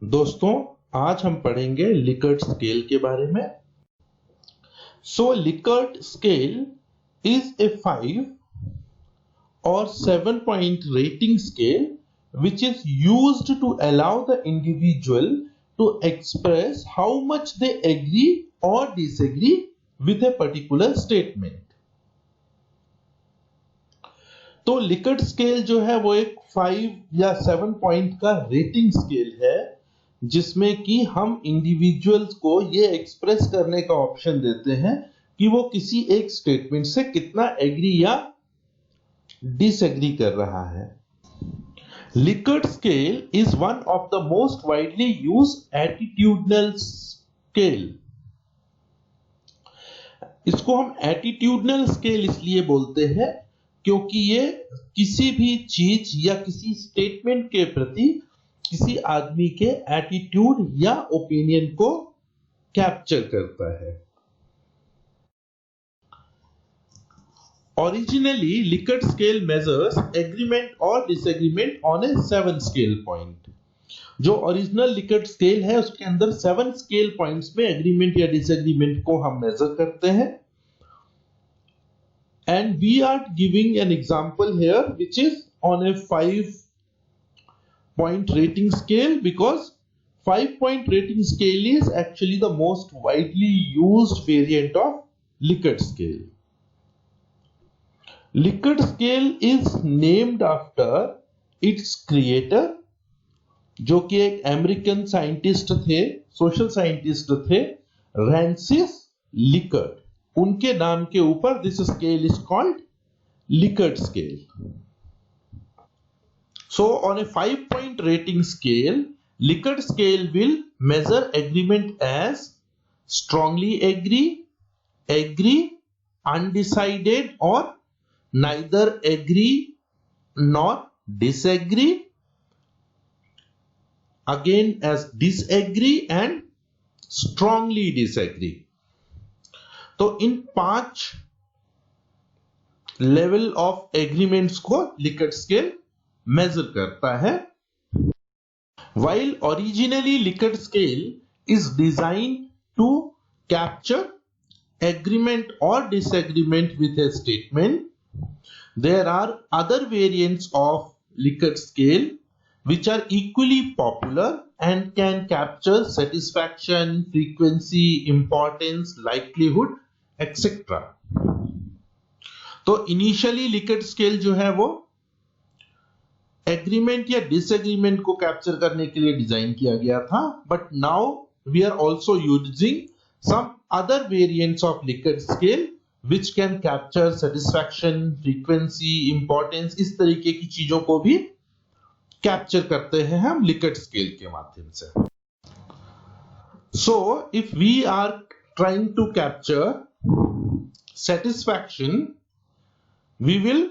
दोस्तों, आज हम पढ़ेंगे लिकर्ट स्केल के बारे में। Likert scale is a 5 or 7 point rating scale which is used to allow the individual to express how much they agree or disagree with a particular statement. तो Likert scale जो है वो एक 5 या 7 point का रेटिंग स्केल है जिसमें कि हम इंडिविजुअल्स को ये एक्सप्रेस करने का ऑप्शन देते हैं कि वो किसी एक स्टेटमेंट से कितना एग्री या डिसएग्री कर रहा है। Likert scale is one of the most widely used attitudinal scale. इसको हम एटीट्यूडनल स्केल इसलिए बोलते हैं क्योंकि ये किसी भी चीज या किसी स्टेटमेंट के प्रति किसी आदमी के एटीट्यूड या ओपिनियन को कैप्चर करता है। Originally Likert scale measures agreement और disagreement on a 7 scale point. जो ओरिजिनल लिकर्ट स्केल है उसके अंदर 7 स्केल पॉइंट्स में एग्रीमेंट या डिसएग्रीमेंट को हम मेजर करते हैं। And we are giving an example here which is on a 5 point rating scale because 5 point rating scale is actually the most widely used variant of Likert scale. Likert scale is named after its creator जो कि एक American scientist थे, social scientist थे, रैंसिस Likert. उनके नाम के ऊपर this scale is called Likert scale. So on a 5 point rating scale, Likert scale will measure agreement as strongly agree, agree, undecided or neither agree nor disagree, again as disagree and strongly disagree। तो इन 5 level of agreements को Likert scale major करता है। While originally Likert scale is designed to capture agreement or disagreement with a statement, there are other variants of Likert scale which are equally popular and can capture satisfaction, frequency, importance, likelihood, etc. तो initially Likert scale जो है वो agreement या disagreement को capture करने के लिए design किया गया था, but now we are also using some other variants of Likert scale which can capture satisfaction, frequency, importance, इस तरीके की चीजों को भी कैप्चर करते हैं हम लिकर्ट स्केल के माध्यम से। So if we are trying to capture satisfaction, we will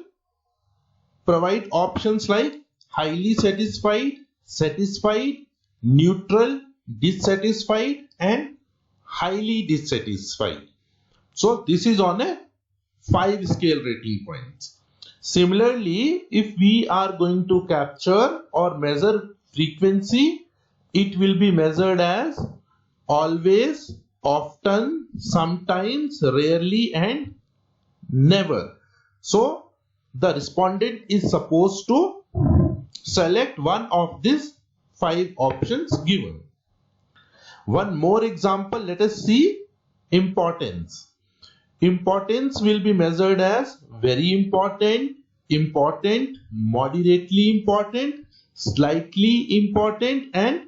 provide options like highly satisfied, satisfied, neutral, dissatisfied and highly dissatisfied. So this is on a 5 scale rating points. Similarly, if we are going to capture or measure frequency, it will be measured as always, often, sometimes, rarely and never. So the respondent is supposed to select one of these 5 options given. One more example, let us see importance. Importance will be measured as very important, important, moderately important, slightly important and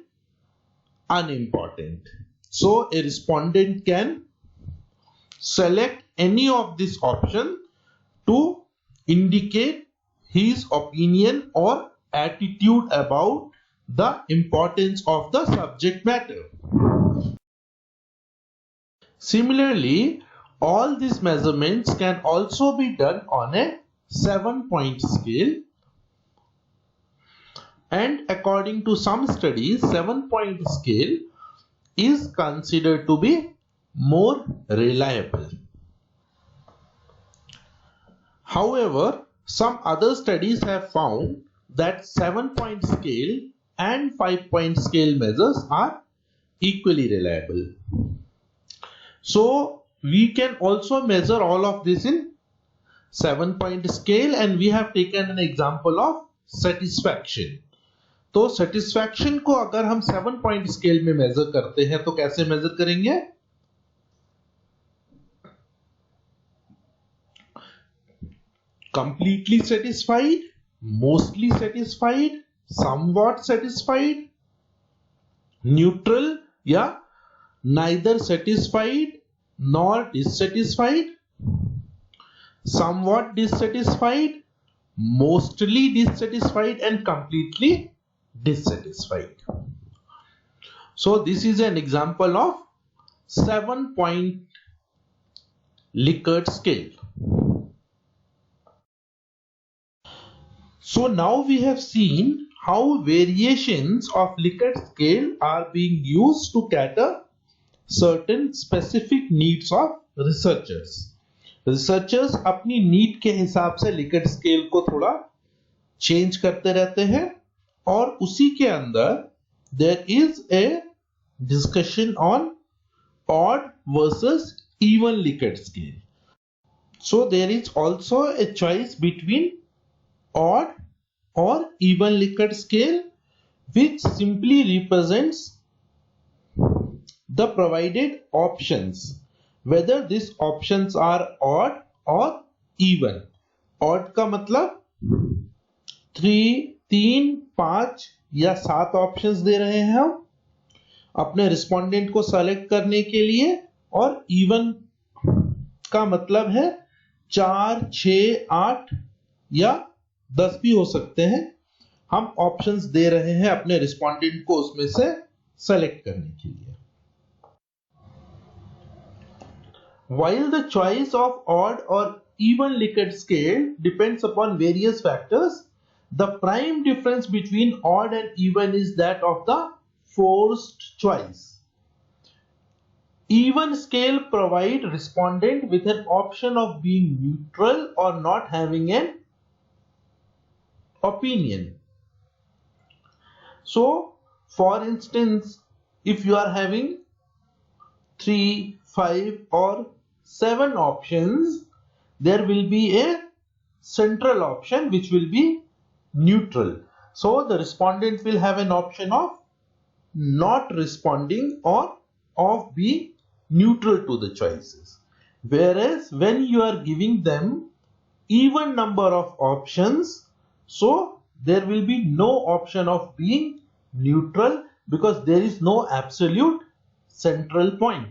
unimportant. So a respondent can select any of this option to indicate his opinion or attitude about the importance of the subject matter. Similarly, all these measurements can also be done on a 7 point scale, and according to some studies 7 point scale is considered to be more reliable. However, some other studies have found that 7 point scale and 5-point scale measures are equally reliable. So we can also measure all of this in 7-point scale, and we have taken an example of satisfaction. तो satisfaction को अगर हम 7-point scale में major करते हैं तो कैसे major करेंगे? Completely satisfied, mostly satisfied, somewhat satisfied, neutral या neither satisfied nor dissatisfied, somewhat dissatisfied, mostly dissatisfied and completely dissatisfied. So this is an example of 7-point Likert scale. So now we have seen how variations of Likert scale are being used to cater certain specific needs of researchers. Researchers अपनी need के हिसाब से Likert scale को थोड़ा change करते रहते हैं, और उसी के अंदर there is a discussion on odd versus even Likert scale. So there is also a choice between odd or even Likert scale, which simply represents the provided options, whether these options are odd or even. Odd का मतलब 3, 5 या 7 options दे रहे हैं हम अपने respondent को select करने के लिए, और इवन का मतलब है 4, 6, 8 या 10 भी हो सकते हैं, हम ऑप्शंस दे रहे हैं अपने रिस्पोंडेंट को उसमें से सेलेक्ट करने के लिए. While the choice of odd or even Likert scale depends upon various factors, the prime difference between odd and even is that of the forced choice. Even scale provide respondent with an option of being neutral or not having an opinion. So, for instance, if you are having 3, 5 or 7 options, there will be a central option which will be neutral. So the respondent will have an option of not responding or of being neutral to the choices. Whereas when you are giving them even number of options, so there will be no option of being neutral because there is no absolute central point.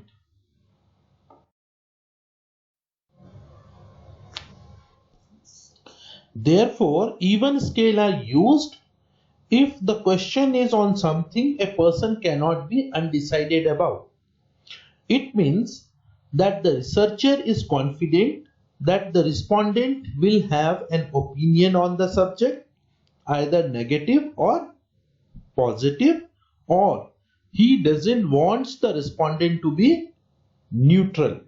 Therefore, even scale are used if the question is on something a person cannot be undecided about. It means that the researcher is confident that the respondent will have an opinion on the subject, either negative or positive, or he doesn't want the respondent to be neutral.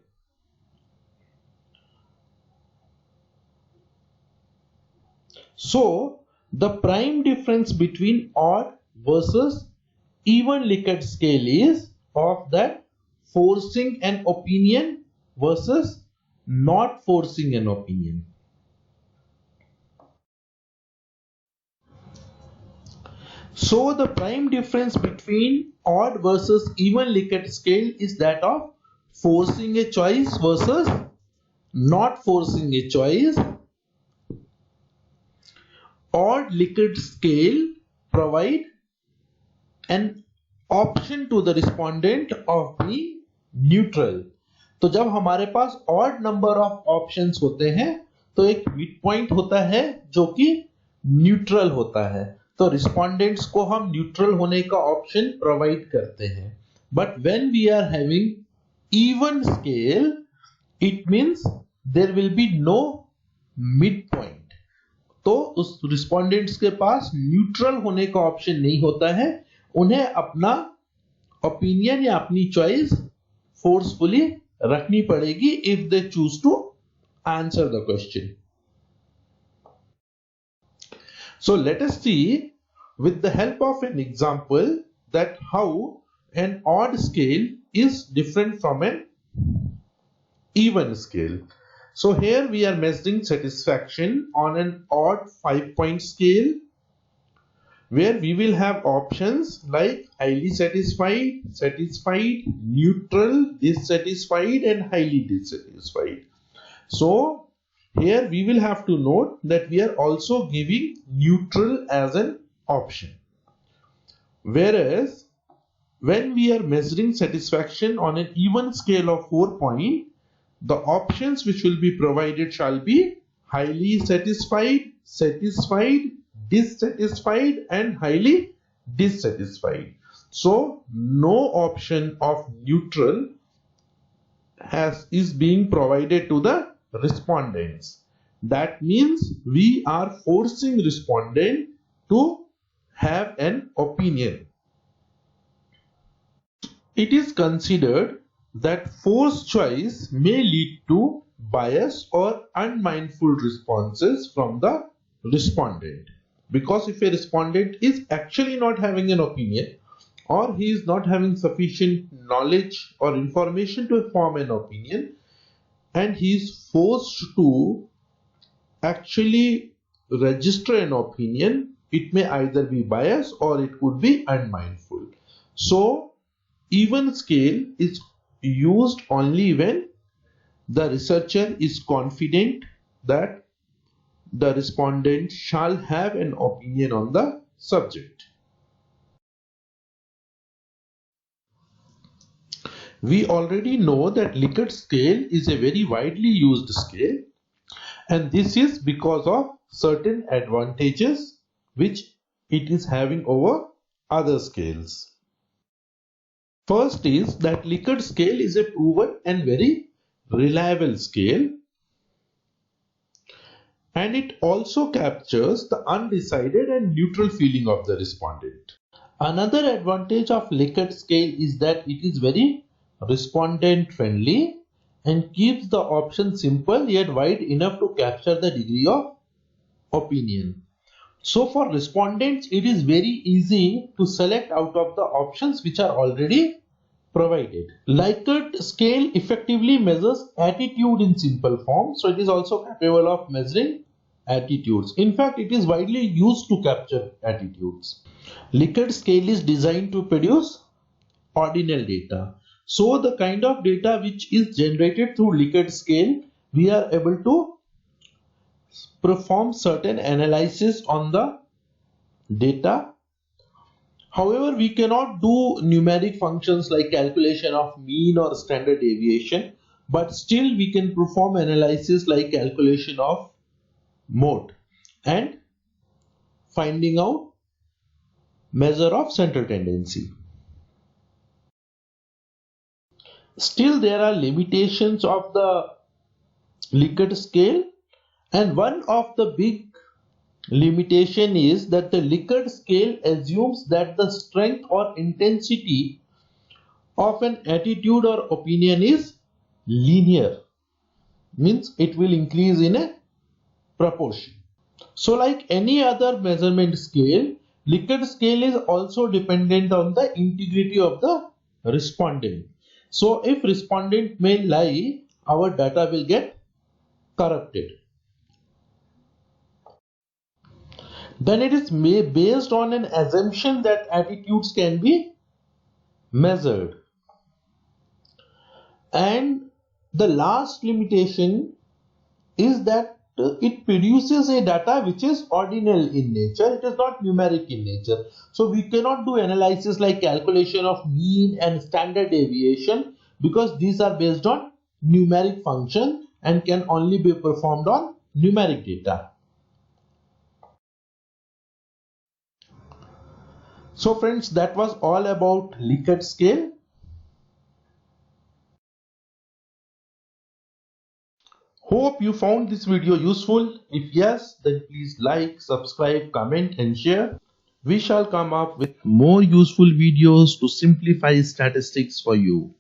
So, the prime difference between odd versus even Likert scale is of that forcing an opinion versus not forcing an opinion. So, the prime difference between odd versus even Likert scale is that of forcing a choice versus not forcing a choice. Odd Likert scale provide an option to the respondent of being neutral. तो जब हमारे पास odd number of options होते हैं तो एक mid point होता है जो कि neutral होता है, तो respondents को हम neutral होने का option provide करते हैं. But when we are having even scale, it means there will be no mid point. तो उस रिस्पोंडेंट्स के पास न्यूट्रल होने का ऑप्शन नहीं होता है, उन्हें अपना ओपिनियन या अपनी चॉइस फोर्सफुली रखनी पड़ेगी if they choose to answer the question. So let us see with the help of an example that how an odd scale is different from an even scale. So here we are measuring satisfaction on an odd 5-point scale, where we will have options like highly satisfied, satisfied, neutral, dissatisfied and highly dissatisfied. So here we will have to note that we are also giving neutral as an option. Whereas when we are measuring satisfaction on an even scale of 4 points, the options which will be provided shall be highly satisfied, satisfied, dissatisfied and highly dissatisfied. So no option of neutral is being provided to the respondents. That means we are forcing respondent to have an opinion. It is considered that forced choice may lead to bias or unmindful responses from the respondent. Because if a respondent is actually not having an opinion, or he is not having sufficient knowledge or information to form an opinion, and he is forced to actually register an opinion, it may either be biased or it could be unmindful. So even scale is used only when the researcher is confident that the respondent shall have an opinion on the subject. We already know that Likert scale is a very widely used scale, and this is because of certain advantages which it is having over other scales. First is that Likert scale is a proven and very reliable scale, and it also captures the undecided and neutral feeling of the respondent. Another advantage of Likert scale is that it is very respondent friendly and keeps the option simple yet wide enough to capture the degree of opinion. So for respondents, it is very easy to select out of the options which are already provided. Likert scale effectively measures attitude in simple form, so it is also capable of measuring attitudes. In fact, it is widely used to capture attitudes. Likert scale is designed to produce ordinal data. So the kind of data which is generated through Likert scale, we are able to perform certain analysis on the data. However, we cannot do numeric functions like calculation of mean or standard deviation, but still we can perform analysis like calculation of mode and finding out measure of central tendency. Still, there are limitations of the Likert scale, and one of the big limitation is that the Likert scale assumes that the strength or intensity of an attitude or opinion is linear, means it will increase in a proportion. So like any other measurement scale, Likert scale is also dependent on the integrity of the respondent. So if respondent may lie, our data will get corrupted. Then it is based on an assumption that attitudes can be measured. And the last limitation is that it produces a data which is ordinal in nature. It is not numeric in nature. So we cannot do analysis like calculation of mean and standard deviation, because these are based on numeric function and can only be performed on numeric data. So friends, that was all about Likert scale. Hope you found this video useful. If yes, then please like, subscribe, comment and share. We shall come up with more useful videos to simplify statistics for you.